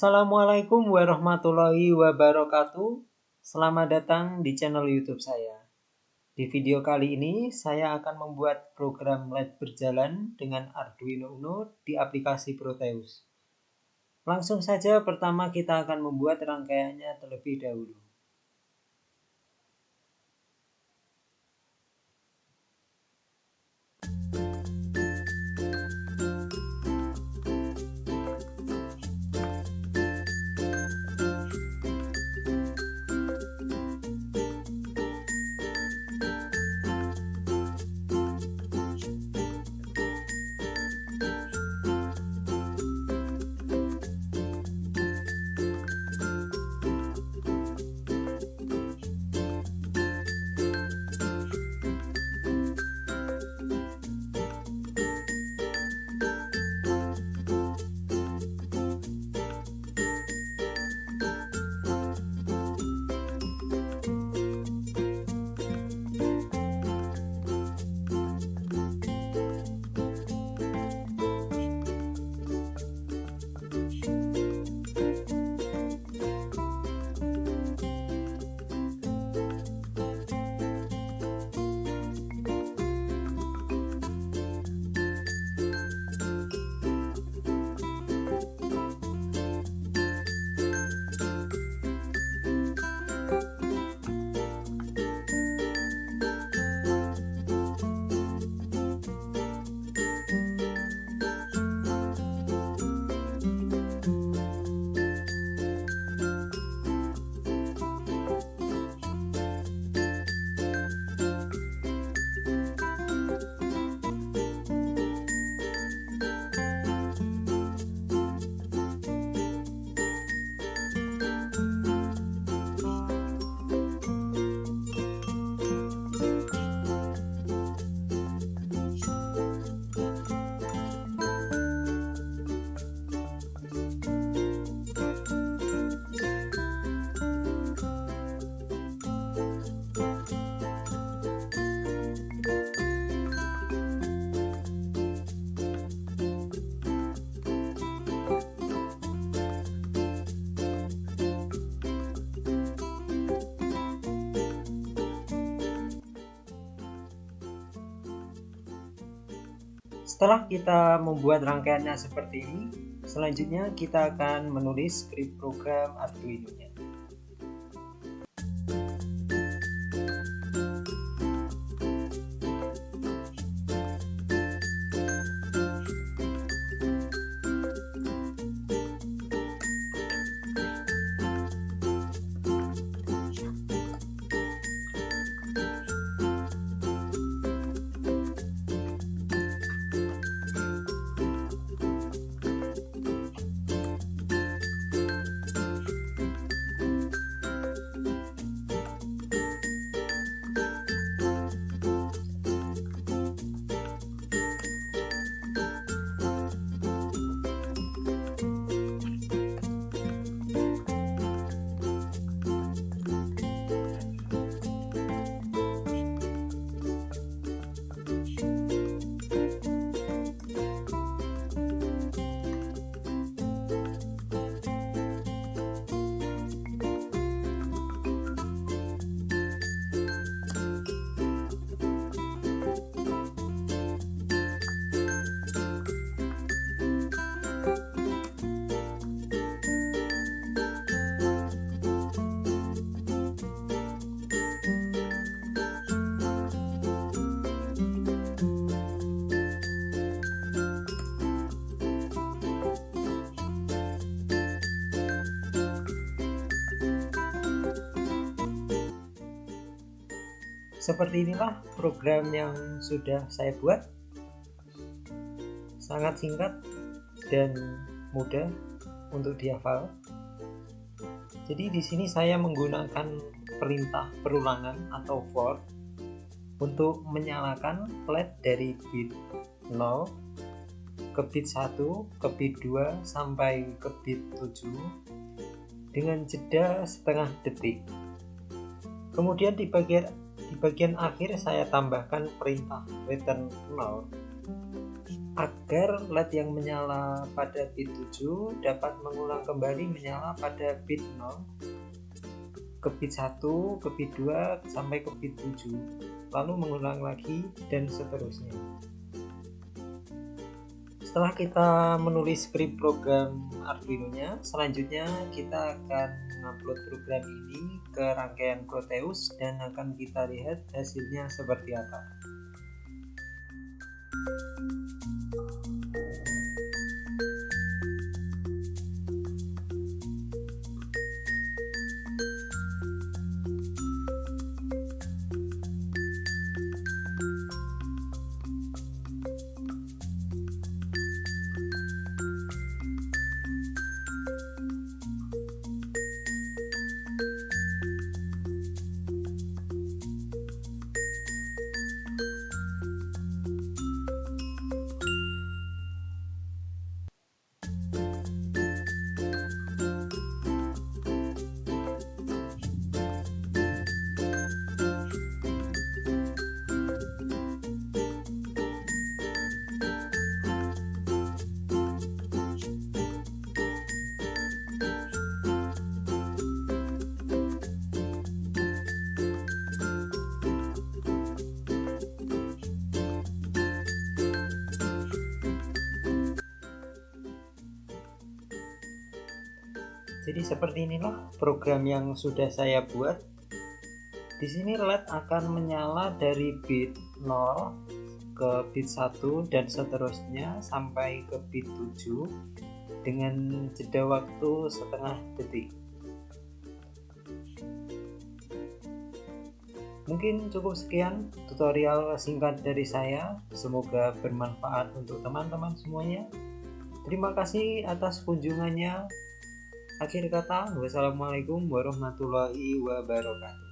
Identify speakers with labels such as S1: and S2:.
S1: Assalamualaikum warahmatullahi wabarakatuh. Selamat datang di channel YouTube saya. Di video kali ini saya akan membuat program LED berjalan dengan Arduino Uno di aplikasi Proteus. Langsung saja, pertama kita akan membuat rangkaiannya terlebih dahulu. Setelah kita membuat rangkaiannya seperti ini, selanjutnya kita akan menulis skrip program Arduino-nya. Seperti inilah program yang sudah saya buat. Sangat singkat dan mudah untuk dihafal. Jadi di sini saya menggunakan perintah perulangan atau for untuk menyalakan LED dari bit 0 ke bit 1, ke bit 2 sampai ke bit 7 dengan jeda setengah detik. Kemudian di bagian akhir saya tambahkan perintah return 0 agar LED yang menyala pada bit 7 dapat mengulang kembali menyala pada bit 0 ke bit 1, ke bit 2, sampai ke bit 7, lalu mengulang lagi dan seterusnya. Setelah kita menulis skrip program Arduino-nya, selanjutnya kita akan mengupload program ini ke rangkaian Proteus dan akan kita lihat hasilnya seperti apa. Jadi seperti inilah program yang sudah saya buat. Di sini LED akan menyala dari bit 0 ke bit 1 dan seterusnya sampai ke bit 7 dengan jeda waktu setengah detik. Mungkin cukup sekian tutorial singkat dari saya. Semoga bermanfaat untuk teman-teman semuanya. Terima kasih atas kunjungannya. Akhir kata, wassalamualaikum warahmatullahi wabarakatuh.